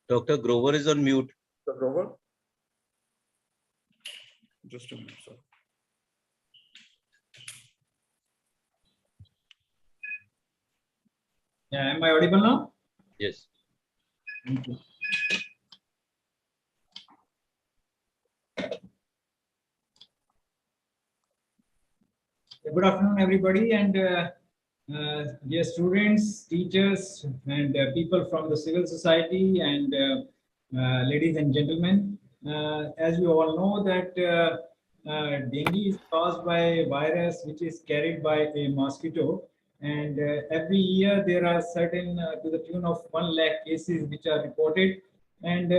Dr. Grover is on mute. Dr. Grover? Just a minute, sir. Yeah, am I audible now? Yes. Thank you. Good afternoon, everybody, and dear students, teachers, and people from the civil society, and ladies and gentlemen. As you all know, that dengue is caused by a virus which is carried by a mosquito, and every year there are certain to the tune of 1 lakh cases which are reported, and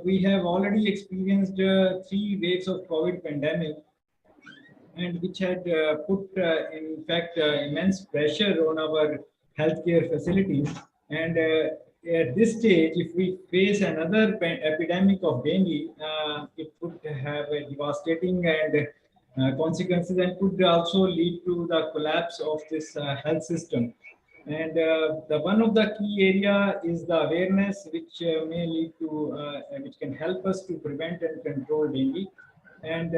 we have already experienced 3 waves of COVID pandemic, and which had put, in fact, immense pressure on our healthcare facilities. And at this stage, if we face another epidemic of dengue, it could have a devastating and consequences, and could also lead to the collapse of this health system. And the one of the key area is the awareness, which may lead to, which can help us to prevent and control dengue. And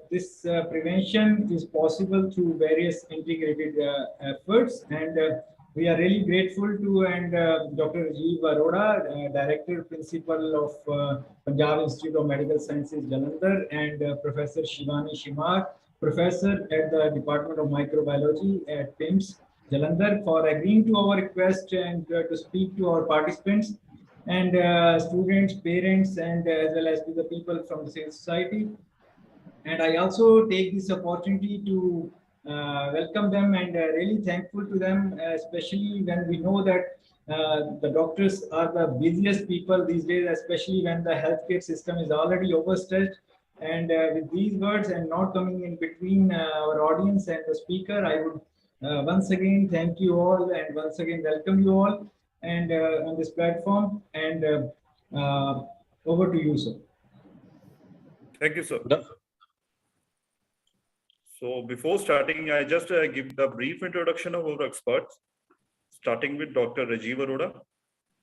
this prevention is possible through various integrated efforts. And we are really grateful to Dr. Rajiv Arora, Director Principal of Punjab Institute of Medical Sciences, Jalandhar, and Professor Shivani Shimar, Professor at the Department of Microbiology at PIMS, Jalandhar, for agreeing to our request and to speak to our participants and students, parents, and as well as to the people from the civil society. And I also take this opportunity to welcome them and really thankful to them, especially when we know that the doctors are the busiest people these days, especially when the healthcare system is already overstretched. And with these words, and not coming in between our audience and the speaker, I would once again thank you all and once again welcome you all and on this platform. And over to you, sir. Thank you, sir. So before starting, I just give the brief introduction of our experts, starting with Dr. Rajiv Arora.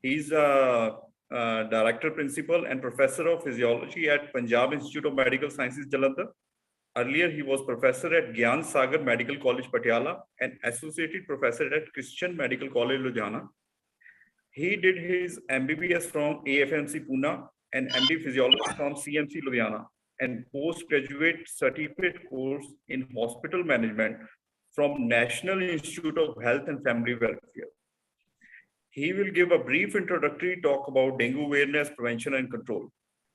He's a Director Principal and Professor of Physiology at Punjab Institute of Medical Sciences, Jalandhar. Earlier, he was Professor at Gyan Sagar Medical College, Patiala, and Associated Professor at Christian Medical College, Ludhiana. He did his MBBS from AFMC Pune and MD Physiology from CMC Ludhiana, and postgraduate certificate course in hospital management from National Institute of Health and Family Welfare. He will give a brief introductory talk about dengue awareness, prevention, and control.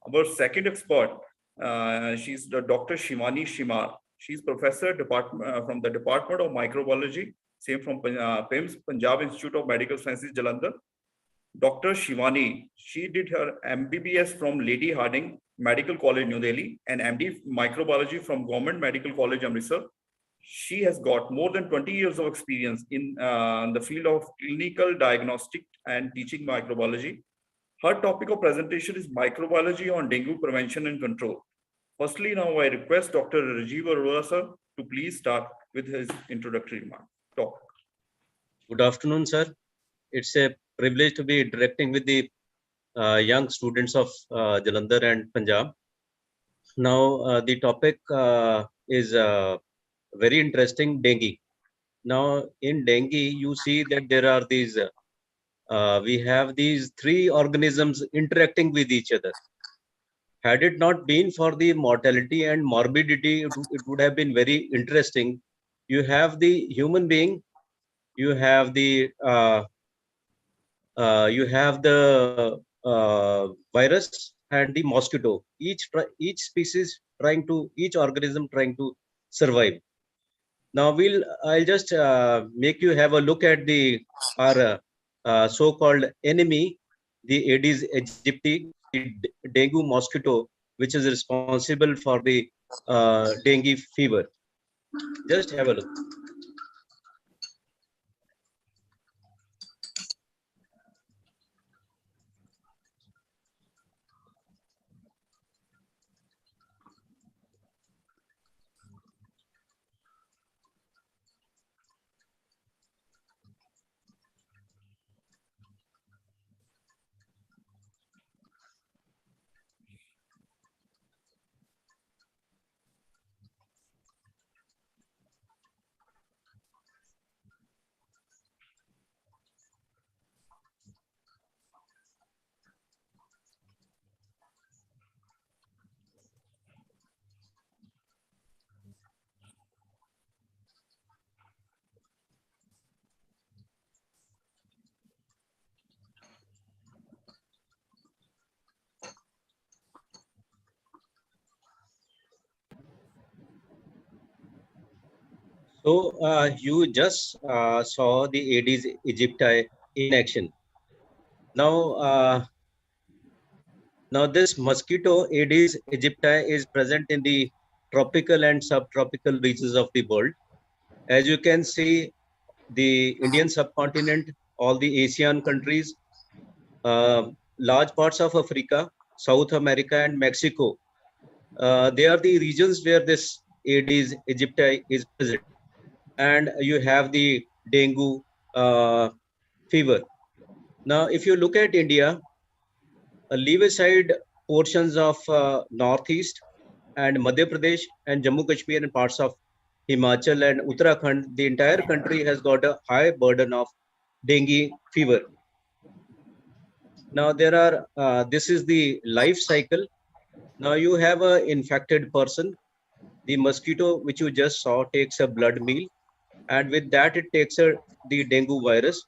Our second expert, she's Dr. Shivani Shimar. She's professor from the Department of Microbiology, same from PIMS, Punjab Institute of Medical Sciences, Jalandhar. Dr. Shivani, she did her MBBS from Lady Hardinge Medical College, New Delhi, and MD Microbiology from Government Medical College, Amritsar. She has got more than 20 years of experience in the field of clinical diagnostic and teaching microbiology. Her topic of presentation is microbiology on dengue prevention and control. Firstly, now I request Dr. Rajiv Arora, sir, to please start with his introductory remarks. Talk. Good afternoon, sir. It's a privilege to be interacting with the young students of Jalandhar and Punjab. Now, the topic is very interesting, dengue. Now, in dengue, you see that there are these, we have these 3 organisms interacting with each other. Had it not been for the mortality and morbidity, it would have been very interesting. You have the human being, you have the virus and the mosquito. Each species each organism trying to survive. Now I'll just make you have a look at our so-called enemy, the Aedes aegypti, the dengue mosquito, which is responsible for the dengue fever. Just have a look. So you just saw the Aedes aegypti in action. Now, now this mosquito Aedes aegypti is present in the tropical and subtropical regions of the world. As you can see, the Indian subcontinent, all the Asian countries, large parts of Africa, South America, and Mexico. They are the regions where this Aedes aegypti is present. And you have the dengue fever. Now, if you look at India, leave aside portions of Northeast and Madhya Pradesh and Jammu Kashmir and parts of Himachal and Uttarakhand, the entire country has got a high burden of dengue fever. Now there are, this is the life cycle. Now you have a infected person. The mosquito which you just saw takes a blood meal, and with that it takes the dengue virus.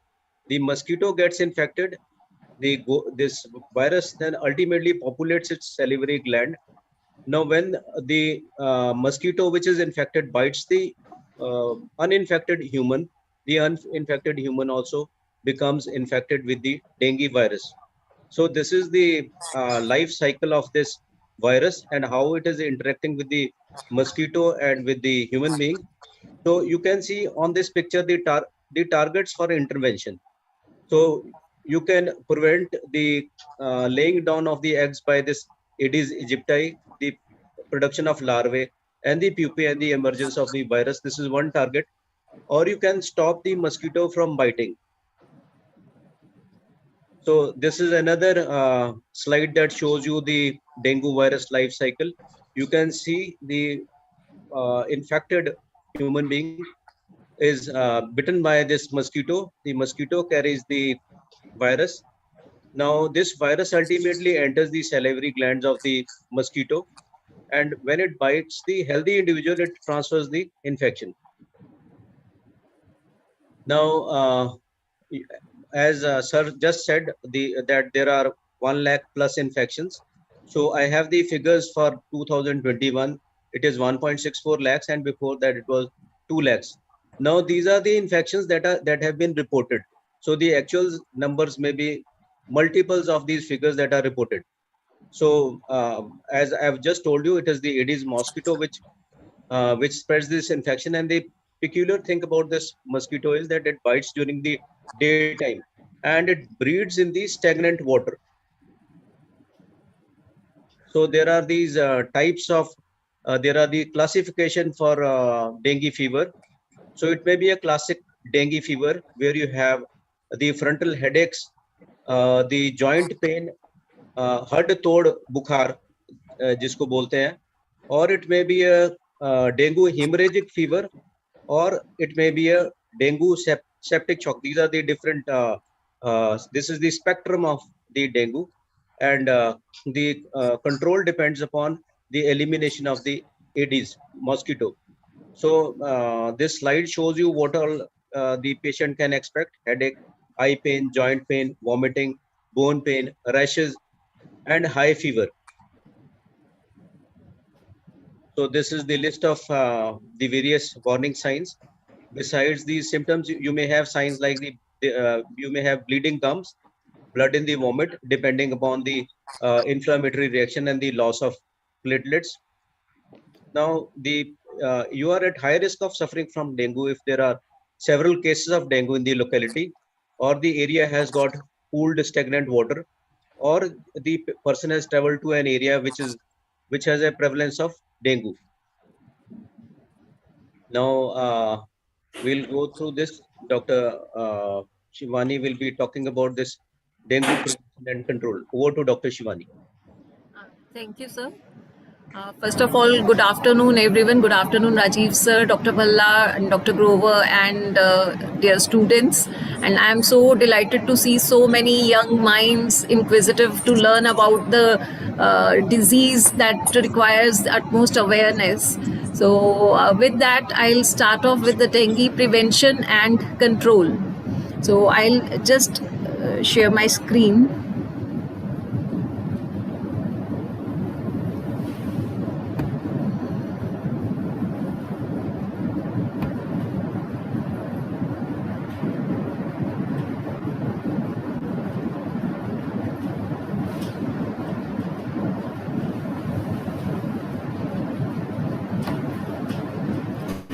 The mosquito gets infected. This virus then ultimately populates its salivary gland. Now when the mosquito which is infected bites the uninfected human, the uninfected human also becomes infected with the dengue virus. So this is the life cycle of this virus and how it is interacting with the mosquito and with the human being. So you can see on this picture the targets for intervention. So you can prevent the laying down of the eggs by this Aedes aegypti, the production of larvae and the pupae and the emergence of the virus. This is one target. Or you can stop the mosquito from biting. So this is another slide that shows you the dengue virus life cycle. You can see the infected human being is bitten by this mosquito. The mosquito carries the virus. Now this virus ultimately enters the salivary glands of the mosquito, and when it bites the healthy individual, it transfers the infection. Now, as sir just said, that there are 1 lakh plus infections. So I have the figures for 2021. It is 1.64 lakhs, and before that it was 2 lakhs. Now these are the infections that have been reported. So the actual numbers may be multiples of these figures that are reported. So as I've just told you, it is the Aedes mosquito which spreads this infection. And the peculiar thing about this mosquito is that it bites during the daytime and it breeds in the stagnant water. So there are these types of, there are the classification for dengue fever. So it may be a classic dengue fever where you have the frontal headaches, the joint pain, हड तोड़ बुखार जिसको बोलते हैं, or it may be a dengue hemorrhagic fever, or it may be a dengue septic shock. These are the different, this is the spectrum of the dengue, and the control depends upon the elimination of the Aedes mosquito. So this slide shows you what all the patient can expect: headache, eye pain, joint pain, vomiting, bone pain, rashes, and high fever. So this is the list of the various warning signs. Besides these symptoms, you may have signs like you may have bleeding gums, blood in the vomit, depending upon the inflammatory reaction and the loss of platelets. Now, you are at high risk of suffering from dengue if there are several cases of dengue in the locality, or the area has got pooled stagnant water, or the person has traveled to an area which has a prevalence of dengue. Now, we'll go through this. Dr. Shivani will be talking about this dengue prevention and control. Over to Dr. Shivani. Thank you, sir. First of all, good afternoon, everyone. Good afternoon, Rajiv sir, Dr. Bhalla, and Dr. Grover, and dear students. And I'm so delighted to see so many young minds inquisitive to learn about the disease that requires utmost awareness. So with that, I'll start off with the dengue prevention and control. So I'll just share my screen.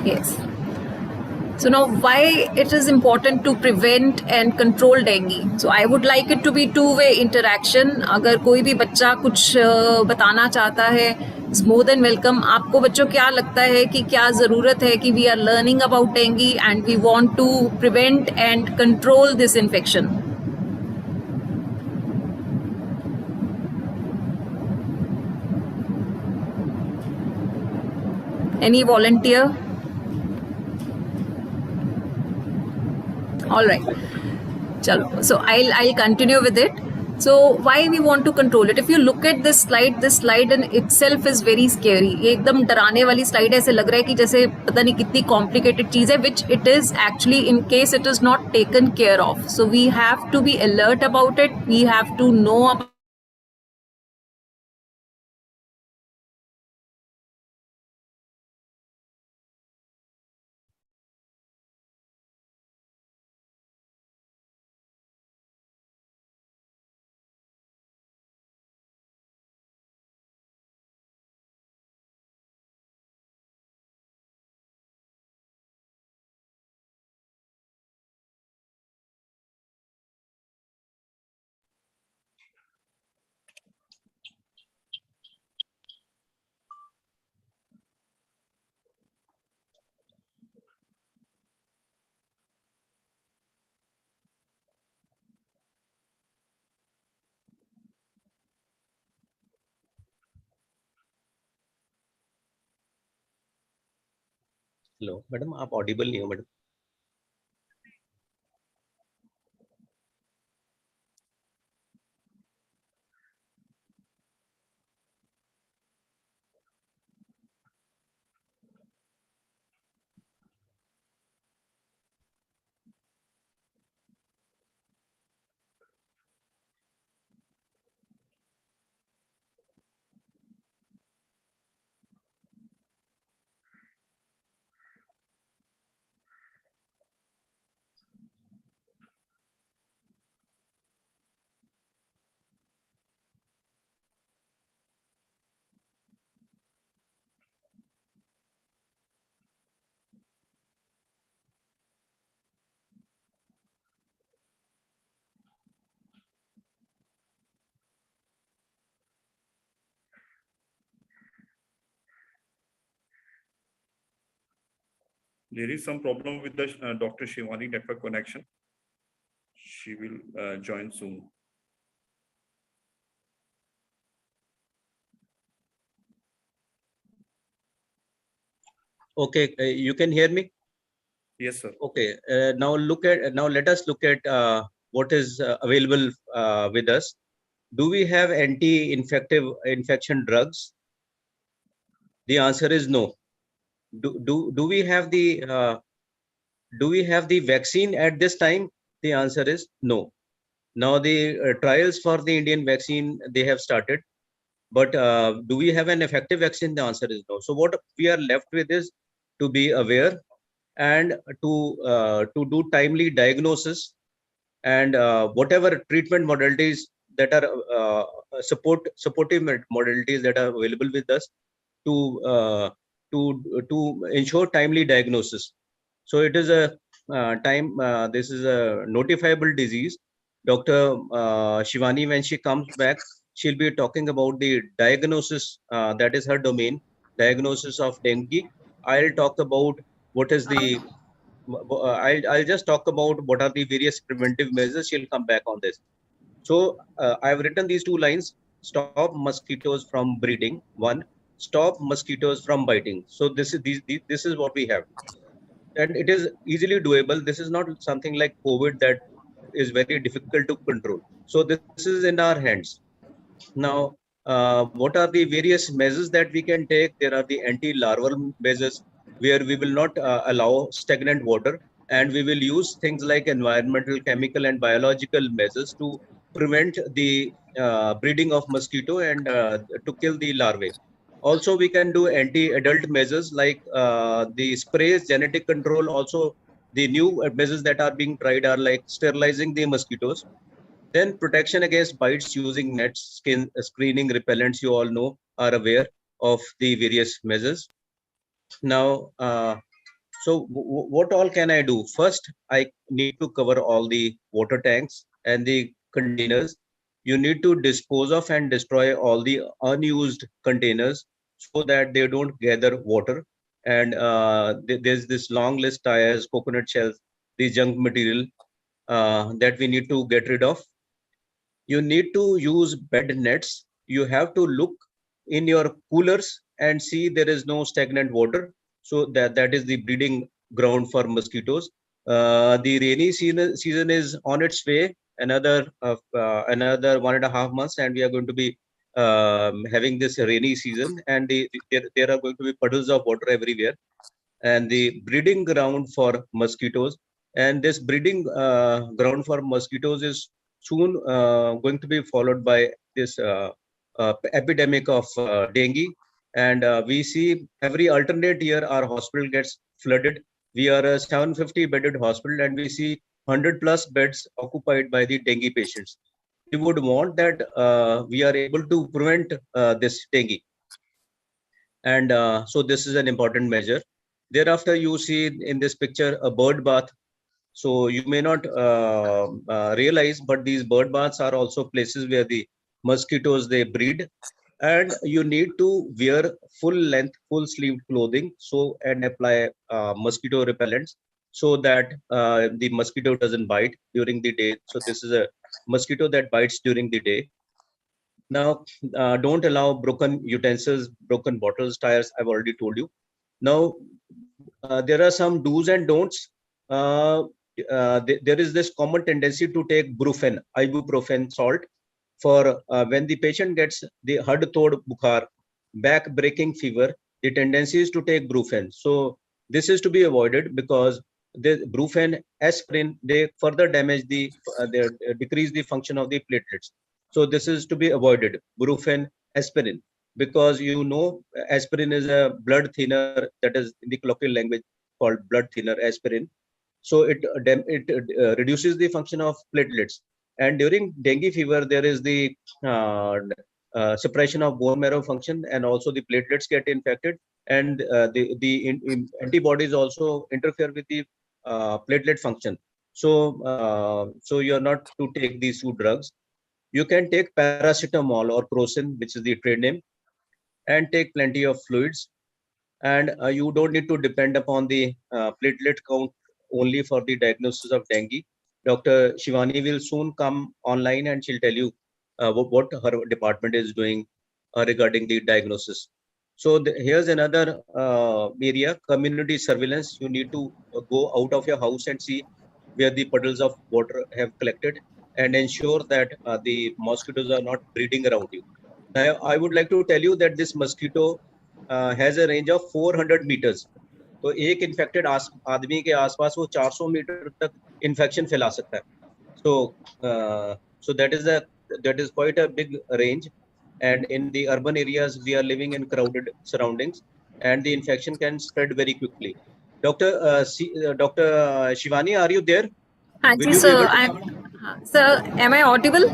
Yes. So now, why it is important to prevent and control dengue? So I would like it to be two-way interaction. अगर कोई भी बच्चा कुछ बताना चाहता है, is more than welcome. आपको बच्चों क्या लगता है कि क्या ज़रूरत है कि we are learning about dengue and we want to prevent and control this infection? Any volunteer? All right. Chalo. So I'll continue with it. So why we want to control it? If you look at this slide in itself is very scary. ये एकदम डराने वाली slide है, ऐसे लग रहा है कि जैसे पता नहीं कितनी complicated चीज़ है, which it is actually in case it is not taken care of. So we have to be alert about it. We have to know about hello madam, आप ऑडिबल नहीं हो madam. There is some problem with the Dr. Shivani network connection. She will join soon. Okay, you can hear me? Yes, sir. Okay, now let us look at what is available with us. Do we have infection drugs? The answer is no. Do we have the vaccine at this time? The answer is no. Now the trials for the Indian vaccine, they have started, but do we have an effective vaccine? The answer is no. So what we are left with is to be aware and to do timely diagnosis and whatever treatment modalities that are supportive modalities that are available with us to ensure timely diagnosis. So it is a this is a notifiable disease. Dr. Shivani, when she comes back, she'll be talking about the diagnosis. That is her domain, diagnosis of dengue. I'll talk about what is the I'll just talk about what are the various preventive measures. She'll come back on this. So I've written these two lines: stop mosquitoes from breeding. One, stop mosquitoes from biting. So this is what we have, and it is easily doable. This is not something like COVID that is very difficult to control. So this is in our hands. Now, what are the various measures that we can take? There are the anti-larval measures where we will not allow stagnant water, and we will use things like environmental, chemical, and biological measures to prevent the breeding of mosquito and to kill the larvae. Also, we can do anti-adult measures like the sprays, genetic control. Also, the new measures that are being tried are like sterilizing the mosquitoes. Then protection against bites using nets, skin screening, repellents. You all know, are aware of the various measures. Now, So what all can I do? First, I need to cover all the water tanks and the containers. You need to dispose of and destroy all the unused containers so that they don't gather water. And there's this long list: tires, coconut shells, the junk material that we need to get rid of. You need to use bed nets. You have to look in your coolers and see there is no stagnant water. So that is the breeding ground for mosquitoes. The rainy season is on its way. Another 1.5 months, and we are going to be having this rainy season, and there are going to be puddles of water everywhere, and the breeding ground for mosquitoes. And this breeding ground for mosquitoes is soon going to be followed by this epidemic of dengue. And we see every alternate year our hospital gets flooded. We are a 750 bedded hospital, and we see 100 plus beds occupied by the dengue patients. We would want that we are able to prevent this dengue. And so this is an important measure. Thereafter, you see in this picture a bird bath. So you may not realize, but these bird baths are also places where the mosquitoes, they breed. And you need to wear full length, full sleeved clothing, so and apply mosquito repellents so that the mosquito doesn't bite during the day. So this is a mosquito that bites during the day. Now, don't allow broken utensils, broken bottles, tires. I've already told you. Now, there are some do's and don'ts. There is this common tendency to take brufen, ibuprofen salt, for when the patient gets the had tod bukhar, back breaking fever. The tendency is to take brufen. So this is to be avoided, because the brufen, aspirin, they further damage they decrease the function of the platelets. So this is to be avoided, brufen, aspirin, because aspirin is a blood thinner, that is in the colloquial language called blood thinner, aspirin. So it reduces the function of platelets. And during dengue fever, there is the suppression of bone marrow function, and also the platelets get infected, and the antibodies also interfere with the platelet function. So you are not to take these two drugs. You can take paracetamol or crocin, which is the trade name, and take plenty of fluids. And you don't need to depend upon the platelet count only for the diagnosis of dengue. Dr. Shivani will soon come online, and she'll tell you what her department is doing regarding the diagnosis. So here's another area: community surveillance. You need to go out of your house and see where the puddles of water have collected, and ensure that the mosquitoes are not breeding around you. Now, I would like to tell you that this mosquito has a range of 400 meters. तो एक infected आदमी के आसपास वो 400 metre तक infection फैला सकता है. So that is quite a big range, and in the urban areas we are living in crowded surroundings, and the infection can spread very quickly. Dr. Shivani, are you there? Hanji, sir. Sir, am I audible?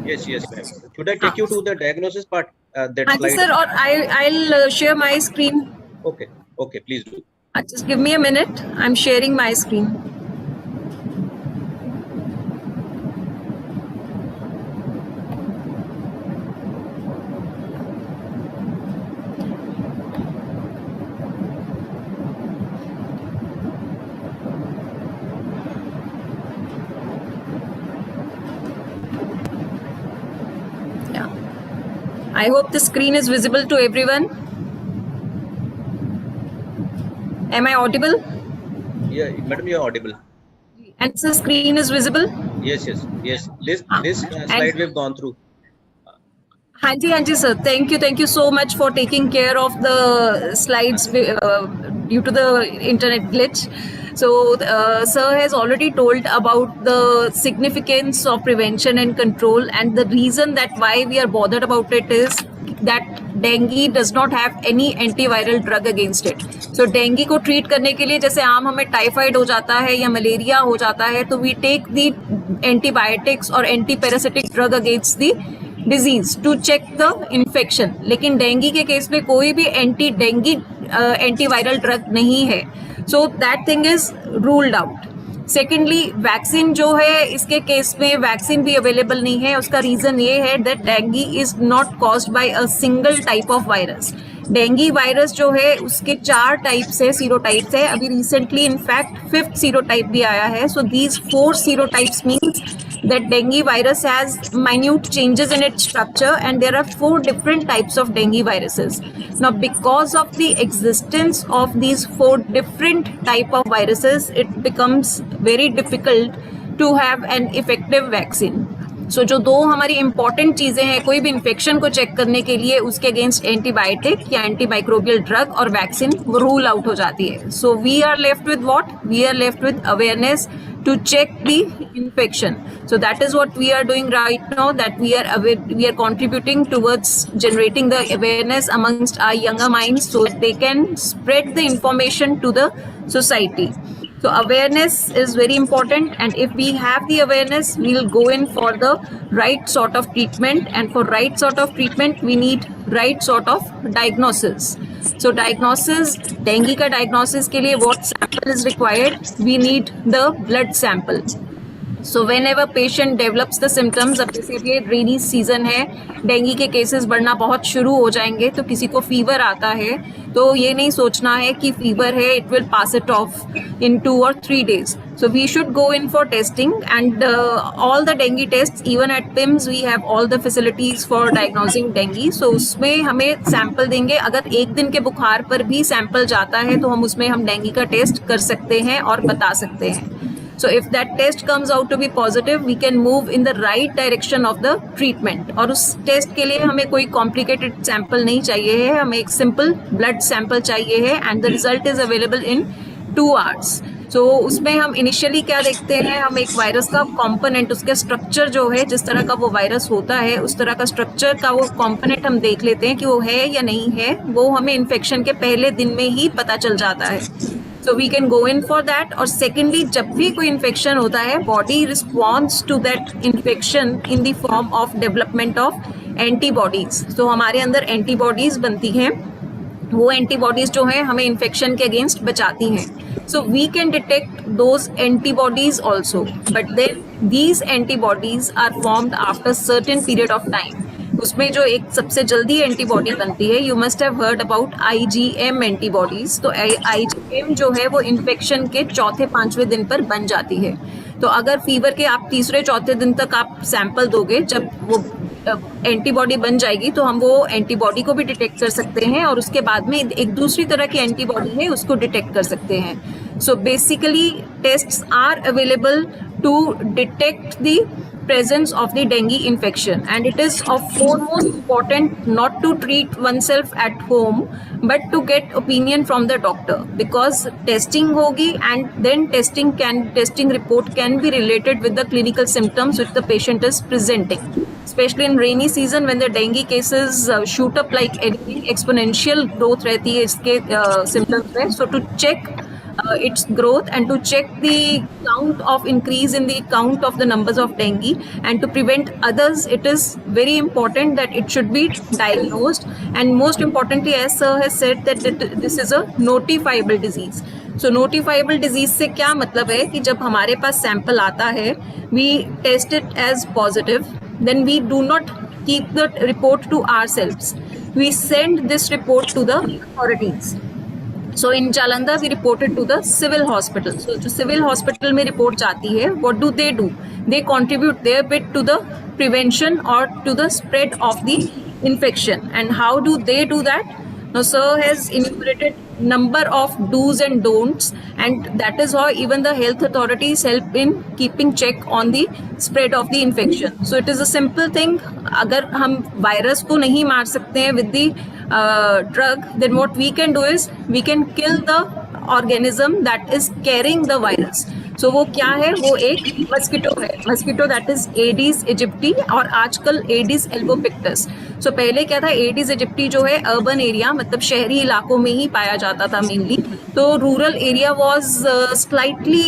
Yes, ma'am. Should I take you to the diagnosis part? That Hanji, slide? sir, or I'll share my screen. Okay, please do. Just give me a minute. I'm sharing my screen. Yeah. I hope the screen is visible to everyone. Am I audible? Yeah, madam, you're audible. And the screen is visible? Yes. This slide we've gone through. Hanji, sir. Thank you so much for taking care of the slides due to the internet glitch. So, sir has already told about the significance of prevention and control, and the reason that why we are bothered about it is that dengue does not have any antiviral drug against it. So dengue को treat करने के लिए जैसे आम हमें typhoid हो जाता है या मलेरिया हो जाता है, तो we take the antibiotics or anti-parasitic drug against the disease to check the infection. लेकिन डेंगू के केस में कोई भी एंटी वायरल ड्रग नहीं है. So that thing is ruled out. Secondly vaccine जो है इसके केस में वैक्सीन भी अवेलेबल नहीं है. उसका रीजन ये है that dinghy is not caused by a single type of virus. Dinghy virus जो है उसके 4 टाइप्स है, सीरोटाइप्स है. अभी रिसेंटली इनफैक्ट 5th सीरोटाइप भी आया है. So these 4 सीरोटाइप्स means that dengue virus has minute changes in its structure, and there are 4 different types of dengue viruses. Now because of the existence of these 4 different type of viruses, it becomes very difficult to have an effective vaccine. So जो 2 हमारी important चीजें हैं कोई भी infection को check करने के लिए, उसके अगेंस्ट एंटीबायोटिक या एंटीमाइक्रोबियल ड्रग और वैक्सीन वो रूल आउट हो जाती है. So we are left with what? We are left with awareness to check the infection. So that is what we are doing right now, that we are contributing towards generating the awareness amongst our younger minds so that they can spread the information to the society. So awareness is very important, and if we have the awareness, we'll go in for the right sort of treatment, and for right sort of treatment we need right sort of diagnosis. So diagnosis, dengue का diagnosis के लिए what sample is required? We need the blood sample. So whenever patient develops the symptoms, अब जैसे ये rainy season है, dengue के cases बढ़ना बहुत शुरू हो जाएंगे, तो किसी को फीवर आता है तो ये नहीं सोचना है कि फीवर है, it will pass it of in 2 or 3 days. So we should go in for testing, and all the dengue tests, even at PIMS we have all the facilities for diagnosing dengue. So उसमें हमें sample देंगे. अगर एक दिन के बुखार पर भी सैंपल जाता है तो हम उसमें हम डेंगू का टेस्ट कर सकते हैं और बता सकते हैं. So if that test comes out to be positive, we can move in the right direction of the treatment. और उस टेस्ट के लिए हमें कोई complicated sample नहीं चाहिए है, हमें एक simple blood sample चाहिए है, and the result is available in 2 hours. So उसमें हम initially क्या देखते हैं, हम एक वायरस का component, उसके structure जो है, जिस तरह का वो वायरस होता है उस तरह का structure का वो component हम देख लेते हैं कि वो है या नहीं है. वो हमें infection के पहले दिन में ही पता चल जाता है. So we can go in for that. और secondly, जब भी कोई infection होता है, body responds to that infection in the form of development of antibodies. So हमारे अंदर antibodies बनती हैं, वो antibodies जो हैं हमें infection के against बचाती हैं. So we can detect those antibodies also, but then these antibodies are formed after certain period of time. उसमें जो एक सबसे जल्दी एंटीबॉडी बनती है, you must have heard about IgM antibodies. तो IgM जो है वो इन्फेक्शन के 4th-5वें दिन पर बन जाती है. तो अगर फीवर के आप 3रे-4थे दिन तक आप सैंपल दोगे, जब वो एंटीबॉडी बन जाएगी तो हम वो एंटीबॉडी को भी डिटेक्ट कर सकते हैं, और उसके बाद में एक दूसरी तरह की एंटीबॉडी है उसको डिटेक्ट कर सकते हैं. So basically tests are available to detect the presence of the dengue infection, and it is of foremost important not to treat oneself at home but to get opinion from the doctor, because testing hogi and then testing report can be related with the clinical symptoms which the patient is presenting, especially in rainy season when the dengue cases shoot up like anything. Exponential growth रहती है इसके symptoms में. So to check its growth and to check the count of increase in the count of the numbers of dengue and to prevent others, it is very important that it should be diagnosed, and most importantly, as sir has said, that this is a notifiable disease. So notifiable disease से क्या मतलब है कि जब हमारे पास sample आता है, we test it as positive, then we do not keep the report to ourselves. We send this report to the authorities. So in Jalandhar we reported to the civil hospital. So जो civil hospital में report जाती है, what do? They contribute their bit to the prevention or to the spread of the infection. And how do they do that? Now sir has enumerated number of do's and don'ts, and that is how even the health authorities help in keeping check on the spread of the infection. So it is a simple thing. अगर हम virus को नहीं मार सकते हैं with the drug, then what we can do is we can kill the organism that is carrying the virus. So वो क्या है? वो एक मस्कीटो है. Mosquito that is Aedes aegypti और आजकल Aedes albopictus. सो पहले क्या था, एडिस एजिप्टी जो है अर्बन एरिया मतलब शहरी इलाकों में ही पाया जाता था मेनली, तो rural area was slightly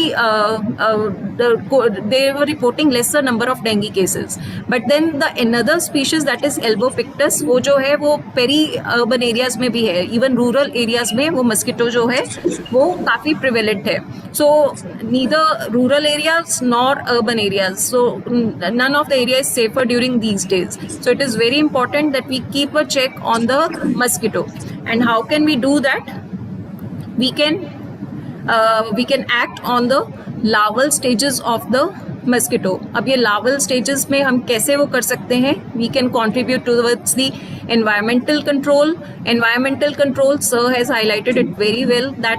they were reporting lesser number of dengue cases. But then the another species that is albopictus, वो जो है वो पेरी अर्बन एरियाज में भी है, इवन रूरल एरियाज में वो मस्किटो जो है वो काफी प्रिवेलेंट है. So neither rural areas nor urban areas, so none of the area is safer during these days. So it is very important that we keep a check on the mosquito. And how can we do that? We can act on the larval stages of the mosquito. अब ये larval stages में हम कैसे वो कर सकते हैं? We can contribute towards the environmental control. Environmental control, sir has highlighted it very well that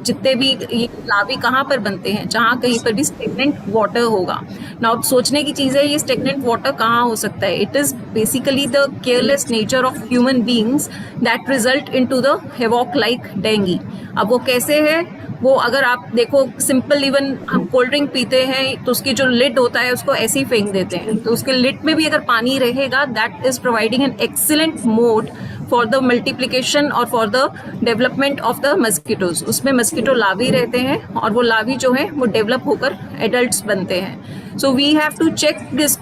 जितने भी ये लार्वे कहाँ पर बनते हैं, जहाँ कहीं पर भी stagnant water होगा. Now अब सोचने की चीज़ है, ये stagnant water कहाँ हो सकता है? It is basically the careless nature of human beings that result into the havoc-like dengue. अब वो कैसे है? वो अगर आप देखो सिंपल, इवन हम कोल्ड ड्रिंक पीते हैं तो उसकी जो लिड होता है उसको ऐसे ही फेंक देते हैं, तो उसके लिड में भी अगर पानी रहेगा, that is providing an excellent mode for the multiplication और for the development of the mosquitoes. उसमें मस्किटो लावी रहते हैं और वो लावी जो है वो डेवलप होकर एडल्ट्स बनते हैं. So we have to check this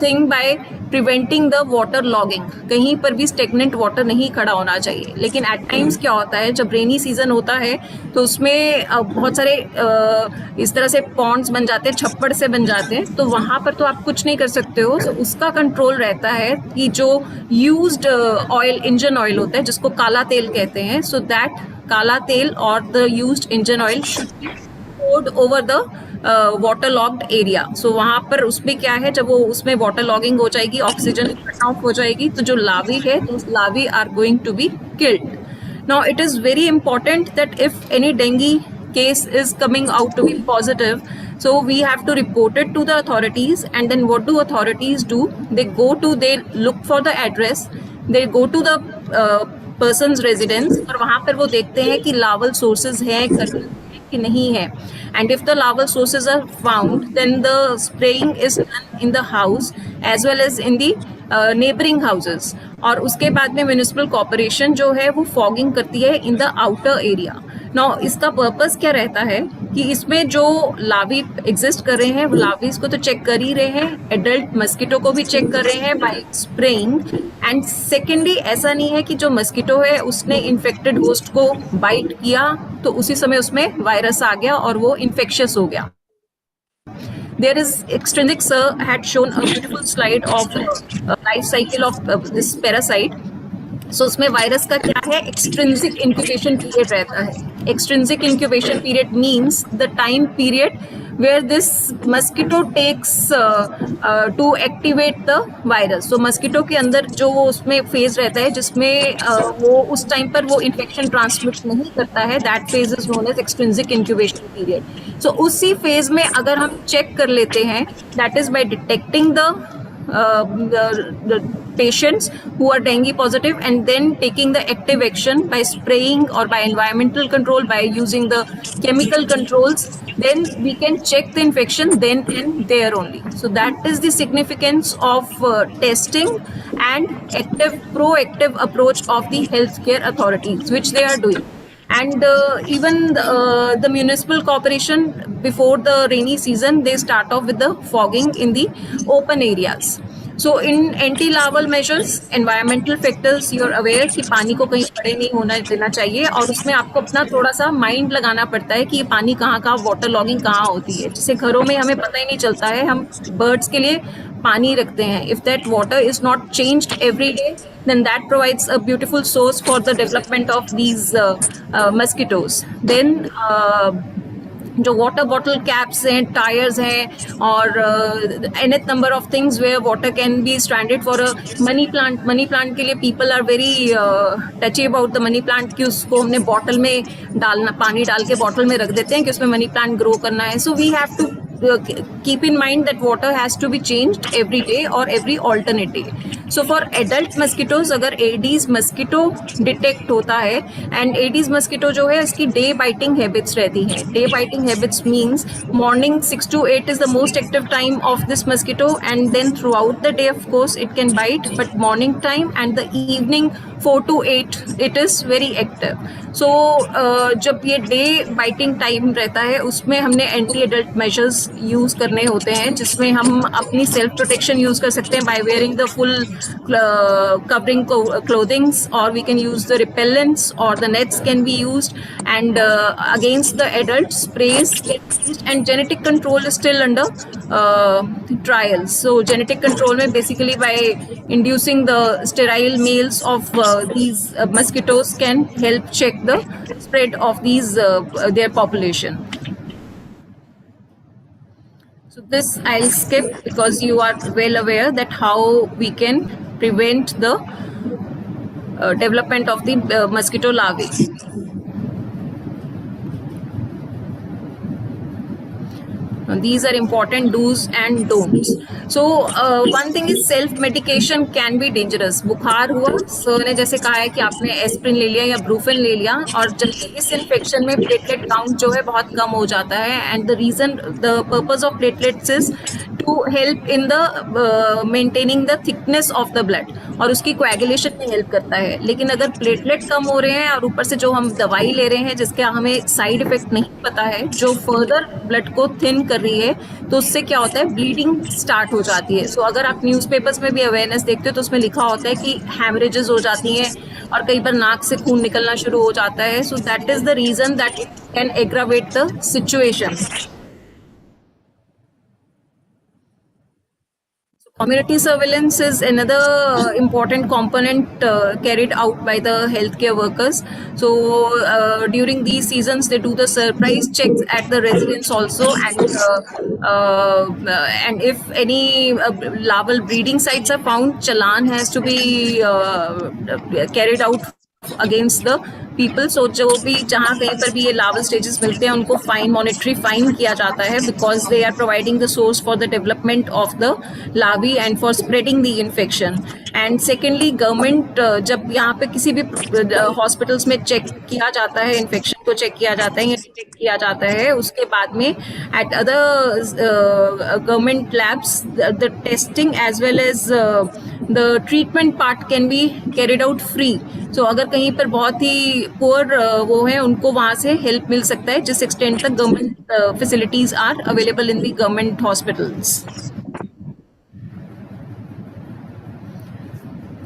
thing by preventing the water logging. कहीं पर भी स्टेगनेंट वाटर नहीं खड़ा होना चाहिए. लेकिन एट टाइम्स क्या होता है, जब रेनी सीजन होता है तो उसमें बहुत सारे इस तरह से पॉन्ड्स बन जाते हैं, छप्पड़ से बन जाते हैं, तो वहाँ पर तो आप कुछ नहीं कर सकते हो. तो उसका कंट्रोल रहता है कि जो यूज्ड ऑयल, इंजन ऑयल होता है जिसको काला तेल कहते हैं, सो दैट काला तेल और the used engine oil should be poured over the water logged area. So वहाँ पर उसमें क्या है, जब वो उसमें वाटर लॉगिंग हो जाएगी, ऑक्सीजन कट ऑफ हो जाएगी, तो जो लावी है तो larvae are going to be killed. Now it is very important that if any dengue case is coming out to be positive, so we have to report it to the authorities. And then what do authorities do? They look for the address, they go to the person's residence और वहाँ पर वो देखते हैं कि larval sources हैं कि नहीं है. And if the larval sources are found, then the spraying is done in the house as well as in the neighboring houses. और उसके बाद में म्यूनिसिपल कॉर्पोरेशन जो है वो फॉगिंग करती है in the outer area. Now इसका पर्पस क्या रहता है कि इसमें जो लावी एग्जिस्ट कर रहे हैं वो लावीज को तो चेक कर ही रहे हैं, एडल्ट मस्किटो को भी चेक कर रहे हैं बाय स्प्रेइंग. एंड सेकेंडली ऐसा नहीं है कि जो मस्किटो है उसने इन्फेक्टेड होस्ट को बाइट किया तो उसी समय उसमें वायरस आ गया और वो इन्फेक्शियस हो गया. There is extrinsic, sir had shown a beautiful slide of life cycle of this parasite. So उसमें वायरस का क्या है, एक्सट्रिंसिक इंक्यूबेशन पीरियड रहता है. Extrinsic incubation period means the time period where this mosquito takes to activate the virus. So mosquito के अंदर जो वो उसमें फेज रहता है जिसमें वो उस टाइम पर वो इन्फेक्शन ट्रांसमिट नहीं करता है, that phase is known as extrinsic incubation period. So उसी फेज में अगर हम चेक कर लेते हैं, that is by detecting the patients who are dengue positive and then taking the active action by spraying or by environmental control, by using the chemical controls, then we can check the infection then and there only. So that is the significance of testing and proactive approach of the healthcare authorities, which they are doing. And even the municipal corporation, before the rainy season, they start off with the fogging in the open areas. So in anti-larval measures, environmental factors, you are aware कि पानी को कहीं पड़े नहीं होना देना चाहिए और उसमें आपको अपना थोड़ा सा माइंड लगाना पड़ता है कि ये पानी कहाँ वाटर लॉगिंग कहाँ होती है. जैसे घरों में हमें पता ही नहीं चलता है, हम बर्ड्स के लिए पानी रखते हैं. If that water is not changed every day, then that provides a beautiful source for the development of these mosquitoes. Then जो वाटर बॉटल कैप्स हैं, टायर्स हैं और nth number of things where water can be stranded for a money plant. Money plant के लिए people are very touchy about the money plant कि उसको हमने bottle में डालना, पानी डाल के बॉटल में रख देते हैं कि उसमें मनी प्लांट ग्रो करना है. So we have to keep in mind that water has to be changed every day or every alternate day. So for adult mosquitoes, अगर Aedes mosquito detect होता है, and Aedes mosquito जो है इसकी day biting habits रहती हैं. Day biting habits means morning 6 to 8 is the most active time of this mosquito, and then throughout the day of course it can bite, but morning time and the evening 4 to 8 it is very active. So जब ये day biting time रहता है उसमें हमने anti adult measures use करने होते हैं, जिसमें हम अपनी सेल्फ प्रोटेक्शन यूज कर सकते हैं by wearing the full covering clothings, or we can use the repellents or the nets can be used, and against the adult sprays get used, and genetic control is still under trials. So genetic control में basically by inducing the sterile males of these mosquitoes can help check the spread of these their population. So this I'll skip because you are well aware that how we can prevent the development of the mosquito larvae. These are important do's and don'ts. So one thing is self-medication can be dangerous. बुखार हुआ, sir ने जैसे कहा है कि आपने aspirin ले लिया या ब्रूफेन ले लिया, और जल्दी इस इन्फेक्शन में प्लेटलेट काउंट जो है बहुत कम हो जाता है, and the reason the purpose of platelets is to help in the maintaining the thickness of the blood, और उसकी कोएगुलेशन में हेल्प करता है. लेकिन अगर प्लेटलेट कम हो रहे हैं और ऊपर से जो हम दवाई ले रहे हैं जिसका हमें साइड इफेक्ट नहीं पता है, जो फर्दर ब्लड को थिन कर रही है, तो उससे क्या होता है, ब्लीडिंग स्टार्ट हो जाती है. सो अगर आप न्यूज़पेपर्स में भी अवेयरनेस देखते हो तो उसमें लिखा होता है कि हैमरेजेस हो जाती हैं और कई बार नाक से खून निकलना शुरू हो जाता है. So that is the reason that it can aggravate the situation. Community surveillance is another important component carried out by the healthcare workers. So during these seasons, they do the surprise checks at the residence also, and if any larval breeding sites are found, challan has to be carried out against the people. So जो भी जहाँ कहीं पर भी ये larval stages मिलते हैं उनको फाइन, मॉनेटरी फाइन किया जाता है, because they are providing the source for the development of the larvae and for spreading the infection. And secondly, government जब यहाँ पे किसी भी हॉस्पिटल्स में चेक किया जाता है, इन्फेक्शन को चेक किया जाता है या डिटेक्ट किया जाता है, उसके बाद में at other government labs the testing as well as the treatment part can be carried out free. So अगर कहीं पर बहुत ही पुअर वो है, उनको वहाँ से हेल्प मिल सकता है जिस एक्सटेंट तक government facilities are available in the government hospitals.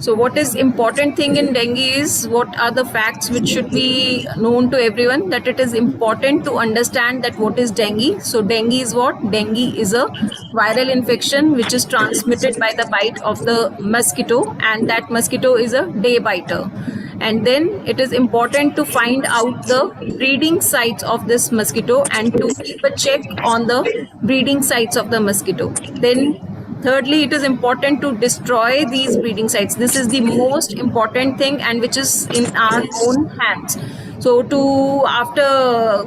So what is important thing in dengue is, what are the facts which should be known to everyone, that it is important to understand that what is dengue. So dengue is what? Dengue is a viral infection which is transmitted by the bite of the mosquito, and that mosquito is a day biter. And then it is important to find out the breeding sites of this mosquito and to keep a check on the breeding sites of the mosquito. Then thirdly, it is important to destroy these breeding sites. This is the most important thing, and which is in our own hands. So after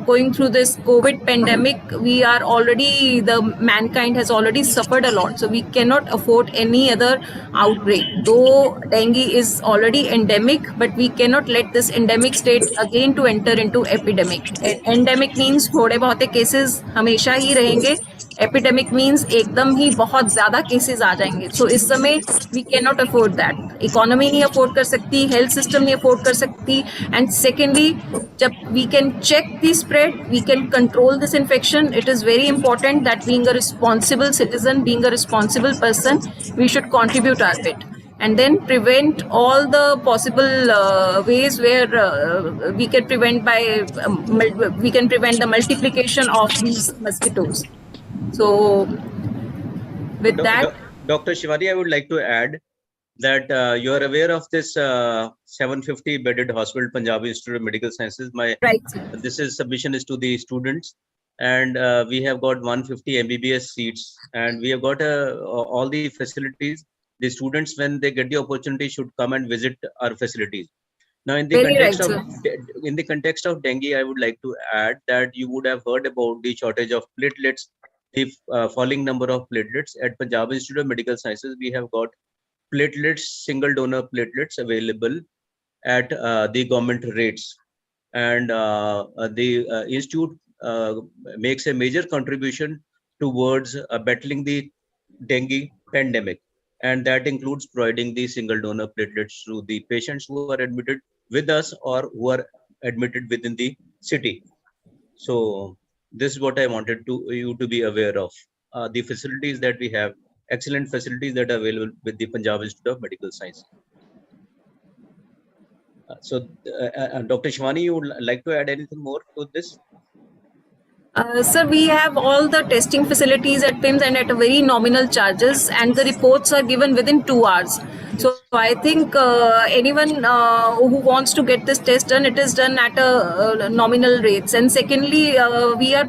going through this COVID pandemic, the mankind has already suffered a lot. So we cannot afford any other outbreak. Though dengue is already endemic, but we cannot let this endemic state again to enter into epidemic. Endemic means थोड़े बहुत cases हमेशा ही रहेंगे. Epidemic means एकदम ही बहुत ज्यादा cases आ जाएंगे. So इस समय we can not afford that. Economy नहीं अफोर्ड कर सकती, हेल्थ सिस्टम नहीं अफोर्ड कर सकती. एंड सेकेंडली, जब we can check the spread, we can control this infection. It is very important that being a responsible citizen, being a responsible person, we should contribute our bit. And then prevent all the possible ways where we can prevent the multiplication of these mosquitoes. So with that, Dr. Shivani, I would like to add that you are aware of this 750 bedded hospital, Punjab Institute of Medical Sciences. right. This is submission is to the students, and we have got 150 MBBS seats, and we have got all the facilities. The students, when they get the opportunity, should come and visit our facilities. Now, in the context of dengue, I would like to add that you would have heard about the shortage of platelets the falling number of platelets. At Punjab Institute of Medical Sciences, we have got platelets, single donor platelets available at the government rates. And the institute makes a major contribution towards battling the dengue pandemic, and that includes providing the single donor platelets to the patients who are admitted with us or who are admitted within the city. So this is what I wanted you to be aware of. The facilities that we have, excellent facilities that are available with the Punjab Institute of Medical Science. Dr. Shivani, you would like to add anything more to this? Sir, we have all the testing facilities at PIMS and at a very nominal charges, and the reports are given within 2 hours. So I think anyone who wants to get this test done, it is done at a nominal rates. And secondly, we are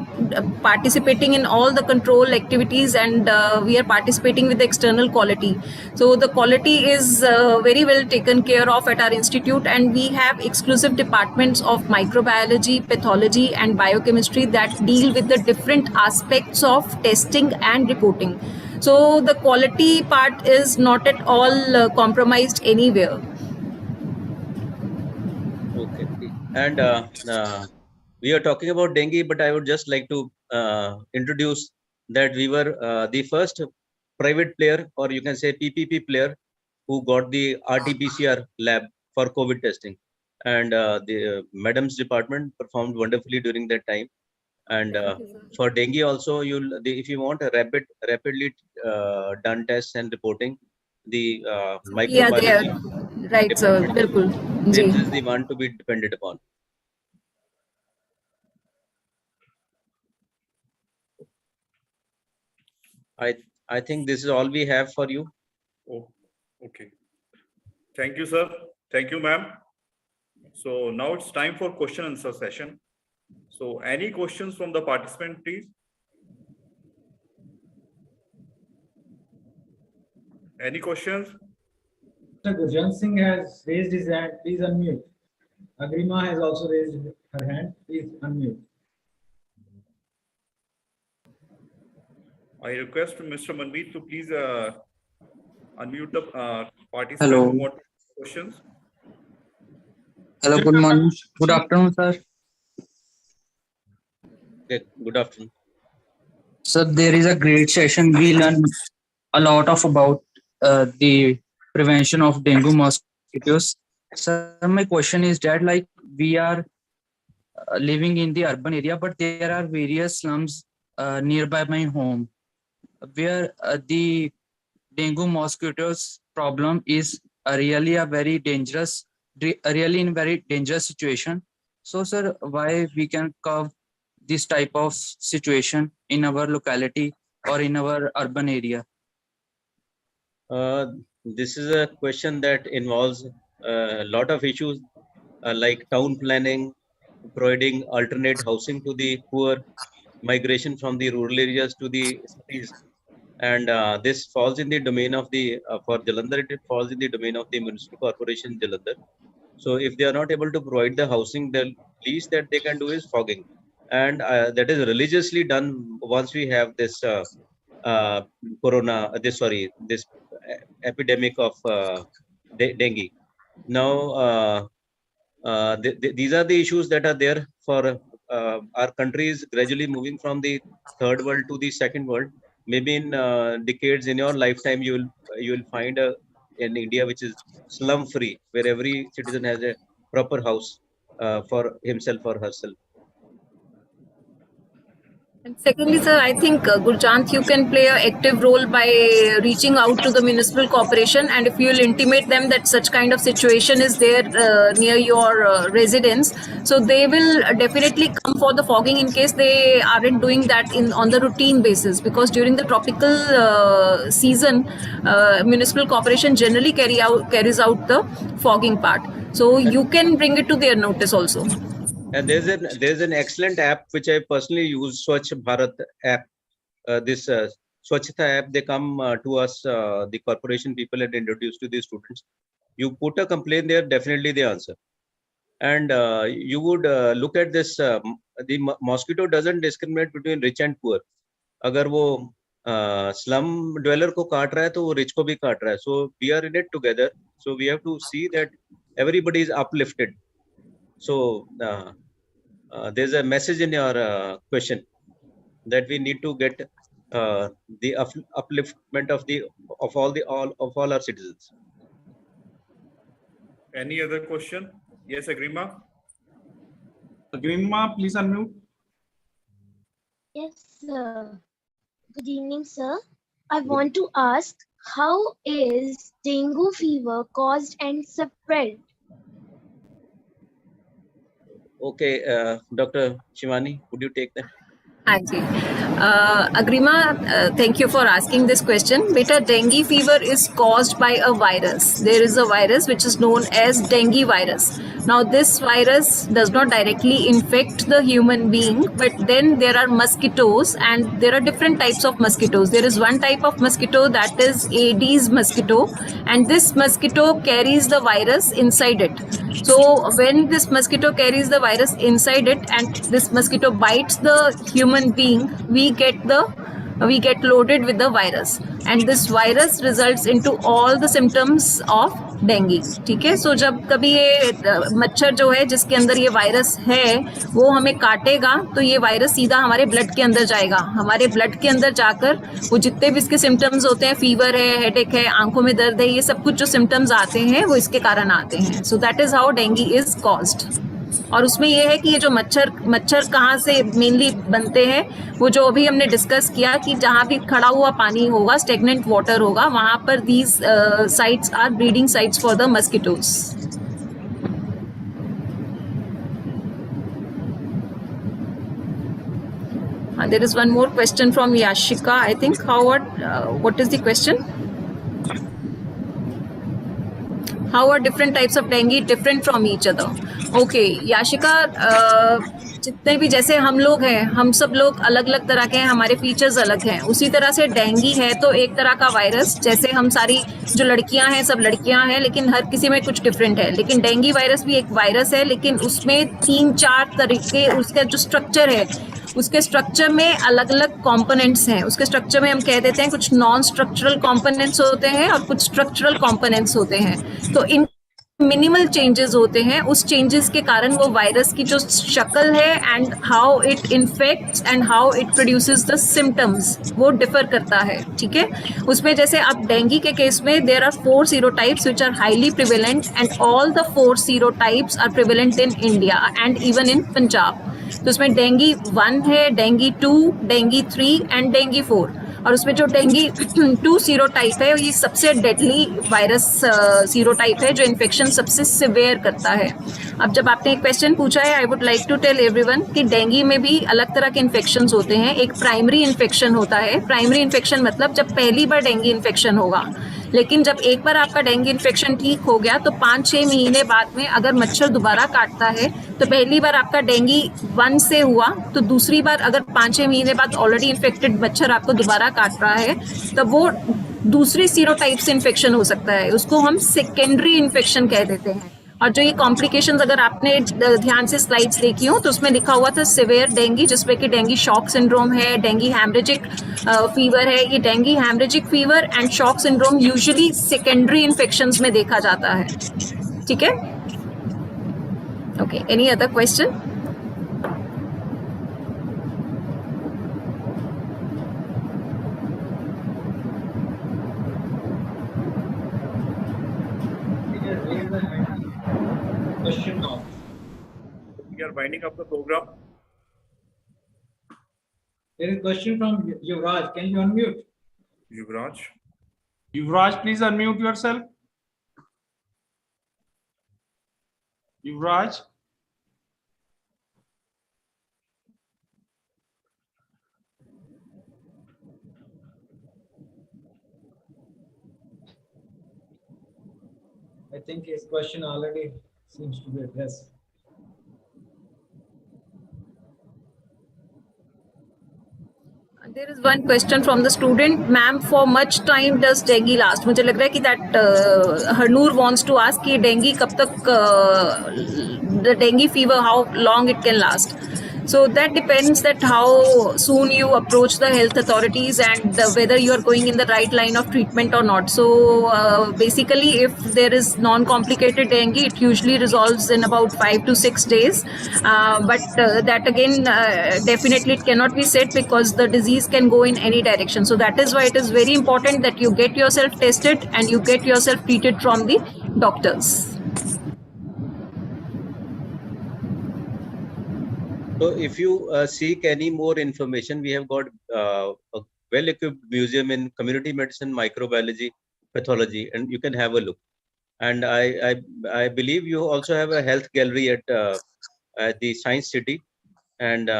participating in all the control activities, and we are participating with the external quality. So the quality is very well taken care of at our institute, and we have exclusive departments of microbiology, pathology, and biochemistry that deal with the different aspects of testing and reporting. So the quality part is not at all compromised anywhere. Okay. And we are talking about dengue, but I would just like to introduce that we were the first private player, or you can say PPP player, who got the RT-PCR lab for COVID testing. And the madam's department performed wonderfully during that time. And for dengue also, if you want a rapidly done tests and reporting, the microbiology, Yeah, right, sir. Bilkul. this is the one to be depended upon. I think this is all we have for you. Oh, okay. Thank you, sir. Thank you, ma'am. So now it's time for question and answer session. So any questions from the participant, please? Any questions? Mr. Gurjant Singh has raised his hand. Please unmute. Agrima has also raised her hand. Please unmute. I request Mr. Manmeet to please unmute the participant Hello. who want questions. Hello, good morning. Good afternoon, sir. Okay, good afternoon. Sir, there is a great session. We learn a lot of about the prevention of dengue mosquitoes. Sir, my question is that like we are living in the urban area, but there are various slums nearby my home where the dengue mosquitoes problem is really a very dangerous, really in very dangerous situation. So, sir, why we can curb this type of situation in our locality or in our urban area? This is a question that involves a lot of issues like town planning, providing alternate housing to the poor, migration from the rural areas to the cities. And this falls in the domain of the, for Jalandhar, it falls in the domain of the Municipal Corporation Jalandhar. So if they are not able to provide the housing, the least that they can do is fogging. And that is religiously done once we have this this epidemic of dengue. Now, these are the issues that are there for our countries gradually moving from the third world to the second world. Maybe in decades in your lifetime, you will find in India which is slum free, where every citizen has a proper house for himself or herself. And secondly, sir, I think Gurjant, you can play an active role by reaching out to the municipal corporation, and if you will intimate them that such kind of situation is there near your residence, so they will definitely come for the fogging in case they aren't doing that on the routine basis. Because during the tropical season, municipal corporation generally carries out the fogging part. So you can bring it to their notice also. And there's an excellent app which I personally use, Swachh Bharat app. This Swachhta app, they come to us, the corporation people had introduced to the students. You put a complaint there, definitely they answer. And you would look at this, the mosquito doesn't discriminate between rich and poor. अगर वो slum dweller को काट रहा है तो वो rich को भी काट रहा है. So we are in it together. So we have to see that everybody is uplifted. So there's a message in your question that we need to get the upliftment of all our citizens. Any other question? Yes, Agrima. Agrima, please unmute. Yes, sir. Good evening, sir. I want to ask, how is dengue fever caused and spread? Okay, Dr. Shivani, would you take that? हाँ जी, Agrima, thank you for asking this question. Beta, dengue fever is caused by a virus. There is a virus which is known as dengue virus. Now this virus does not directly infect the human being, but then there are mosquitoes, and there are different types of mosquitoes. There is one type of mosquito that is Aedes mosquito, and this mosquito carries the virus inside it. So when this mosquito carries the virus inside it and this mosquito bites the human being, we get loaded with the virus, and this virus results into all the symptoms of dinghy. ठीक है, सो जब कभी ये मच्छर जो है जिसके अंदर ये वायरस है वो हमें काटेगा तो ये वायरस सीधा हमारे ब्लड के अंदर जाएगा. हमारे ब्लड के अंदर जाकर वो जितने भी इसके सिम्टम्स होते हैं, फीवर है, हेडेक है, आंखों में दर्द है, ये सब कुछ जो सिम्टम्स आते हैं वो इसके कारण आते हैं. सो that is how dinghy is caused. और उसमें ये है कि ये जो मच्छर कहाँ से मेनली बनते हैं, वो जो अभी हमने डिस्कस किया कि जहाँ भी खड़ा हुआ पानी होगा, स्टेगनेंट वाटर होगा, वहाँ पर these sites are breeding sites for the mosquitoes. There is one more question from Yashika, I think. What is the question? How are different types of dengue different from each other? Okay, Yashika, जितने भी जैसे हम लोग हैं, हम सब लोग अलग अलग तरह के हैं, हमारे फीचर्स अलग हैं. उसी तरह से डेंगी है तो एक तरह का वायरस, जैसे हम सारी जो लड़कियां हैं सब लड़कियां हैं, लेकिन हर किसी में कुछ डिफरेंट है. लेकिन डेंगी वायरस भी एक वायरस है, लेकिन उसमें 3-4 तरीके, उसका जो स्ट्रक्चर है, उसके स्ट्रक्चर में अलग अलग कंपोनेंट्स हैं. उसके स्ट्रक्चर में हम कह देते हैं कुछ नॉन स्ट्रक्चरल कंपोनेंट्स होते हैं और कुछ स्ट्रक्चरल कंपोनेंट्स होते हैं. तो इन मिनिमल चेंजेस होते हैं, उस चेंजेस के कारण वो वायरस की जो शक्ल है and how it infects and how it produces the symptoms वो डिफर करता है. ठीक है, उसमें जैसे अब डेंगी के केस में there are 4 serotypes which are highly prevalent and all the 4 serotypes are prevalent in India and even in Punjab. तो उसमें डेंगी 1 है, डेंगी 2, डेंगी 3 एंड डेंगी 4. और उसमें जो डेंगी 2 सीरोटाइप है ये सबसे डेडली वायरस सीरोटाइप है जो इन्फेक्शन सबसे सिवियर करता है. अब जब आपने एक क्वेश्चन पूछा है, I would like to tell everyone कि डेंगी में भी अलग तरह के इन्फेक्शंस होते हैं. एक प्राइमरी इन्फेक्शन होता है. प्राइमरी इन्फेक्शन मतलब जब पहली बार डेंगी इन्फेक्शन होगा, लेकिन जब एक बार आपका डेंगी इन्फेक्शन ठीक हो गया तो 5-6 महीने बाद में अगर मच्छर दोबारा काटता है तो पहली बार आपका डेंगी 1 से हुआ तो दूसरी बार अगर 5-6 महीने बाद ऑलरेडी इन्फेक्टेड मच्छर आपको दोबारा काट रहा है तब वो दूसरी सीरोटाइप से इन्फेक्शन हो सकता है. उसको हम सेकेंडरी इन्फेक्शन कह देते हैं. और जो ये कॉम्प्लिकेशंस अगर आपने ध्यान से स्लाइड्स देखी हो तो उसमें लिखा हुआ था सिवियर डेंगी, जिसमें कि डेंगी शॉक सिंड्रोम है, डेंगी हैमरेजिक फीवर है. ये dinghy haemorrhagic fever and shock syndrome usually secondary infections में देखा जाता है. ठीक है, okay, any other question? Question now. We are winding up the program. There is a question from Yuvraj. Can you unmute? Yuvraj. Yuvraj, please unmute yourself. Yuvraj. I think his question already seems to be addressed. There is one question from the student, ma'am, for much time does dengue last? मुझे लग रहा है कि that Harnoor wants to ask कि dengue कब तक the dengue fever, how long it can last. So that depends that how soon you approach the health authorities and whether you are going in the right line of treatment or not. So basically, if there is non-complicated dengue, it usually resolves in about 5 to 6 days. But that again, definitely it cannot be said because the disease can go in any direction. So that is why it is very important that you get yourself tested and you get yourself treated from the doctors. So if you seek any more information, we have got a well-equipped museum in community medicine, microbiology, pathology, and you can have a look. And I believe you also have a health gallery at the Science City, and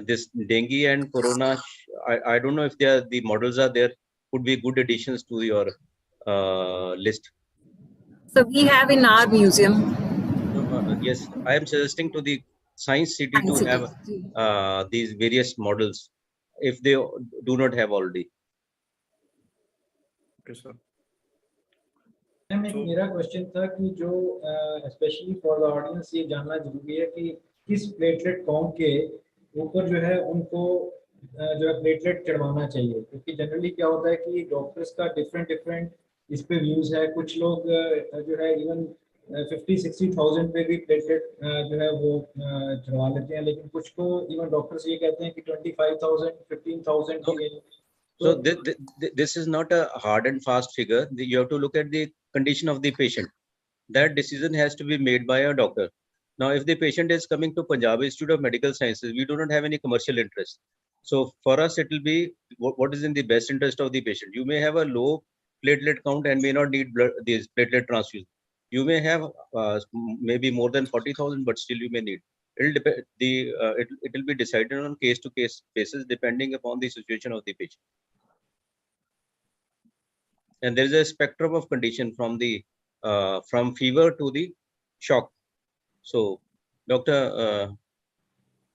this dengue and corona. I don't know if the models are there. Could be good additions to your list. So we have in our museum. Yes, I am suggesting to the Science City to have these various models if they do not have already. Okay, sir. Ma'am एक मेरा question था कि जो specially for the audience ये जानना जरूरी है कि किस प्लेटलेट काउंट के ऊपर जो है उनको जो है प्लेटलेट चढ़वाना चाहिए, क्योंकि जनरली क्या होता है कि डॉक्टर्स का डिफरेंट इस पे व्यूज है. कुछ लोग जो है इवन 50-60,000 पे भी प्लेटलेट जो है वो चढ़वा लेते हैं, लेकिन कुछ को इवन डॉक्टर्स ये कहते हैं कि 25,000 15,000 की. So this is not a hard and fast figure. You have to look at the condition of the patient. That decision has to be made by a doctor. Now, if the patient is coming to Punjab Institute of Medical Sciences, we do not have any commercial interest. So for us, it will be what is in the best interest of the patient. You may have a low platelet count and may not need these platelet transfusion. You may have maybe more than 40,000, but still you may need. It will be decided on case-to-case basis depending upon the situation of the patient. And there is a spectrum of condition from the from fever to the shock. So, Dr.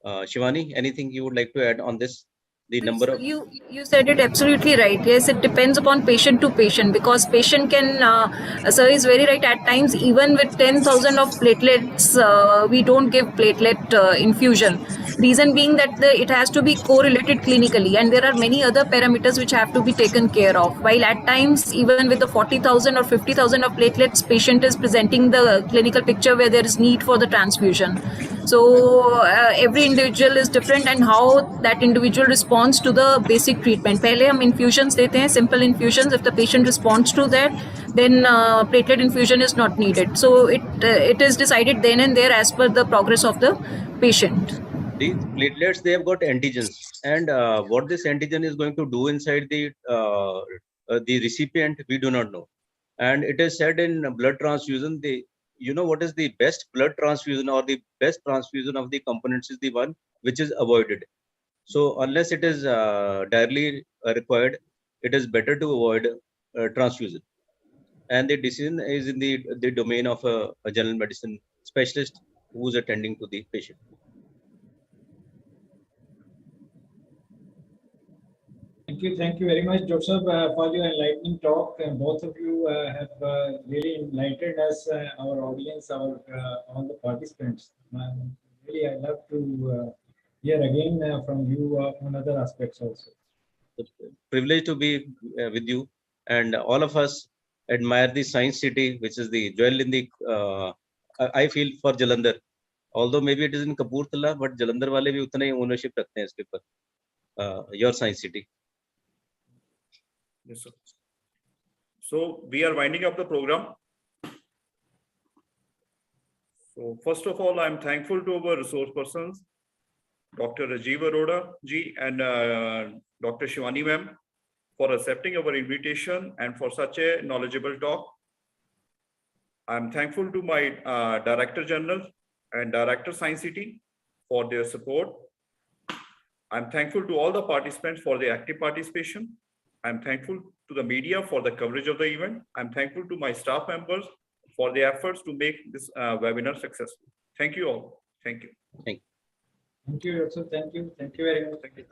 Shivani, anything you would like to add on this? The number of you said it absolutely right. Yes, it depends upon patient to patient, because patient can sir is very right. At times, even with 10,000 of platelets, we don't give platelet infusion. Reason being that it has to be correlated clinically, and there are many other parameters which have to be taken care of. While at times, even with the 40,000 or 50,000 of platelets, patient is presenting the clinical picture where there is need for the transfusion. So every individual is different, and how that individual responds to the basic treatment. पहले हम infusions देते हैं, simple infusions. If the patient responds to that, then platelet infusion is not needed. So it is decided then and there as per the progress of the patient. These platelets, they have got antigens, and what this antigen is going to do inside the recipient, we do not know. And it is said in blood transfusion, you know what is the best blood transfusion, or the best transfusion of the components is the one which is avoided. So unless it is direly required, it is better to avoid transfusion. And the decision is in the domain of a general medicine specialist who is attending to the patient. Thank you very much, Joseph, for your enlightening talk. Both of you have really enlightened us, our audience, all the participants. Really, I love to hear again from you on other aspects also. It's a privilege to be with you, and all of us admire the Science City, which is the jewel in the. I feel for Jalandhar, although maybe it is in Kapurthala, but Jalandhar wale bhi utna hi ownership rakhte hain iske par. Your Science City. Yes, sir. So we are winding up the program. So first of all, I'm thankful to our resource persons, Dr. Rajiv Arora ji and Dr. Shivani ma'am, for accepting our invitation and for such a knowledgeable talk. I'm thankful to my Director General and Director Science City for their support. I'm thankful to all the participants for their active participation. I'm thankful to the media for the coverage of the event. I'm thankful to my staff members for their efforts to make this webinar successful. Thank you all. Thank you. Thank you. Thank you, Joseph. Thank you. Thank you very much. Thank you.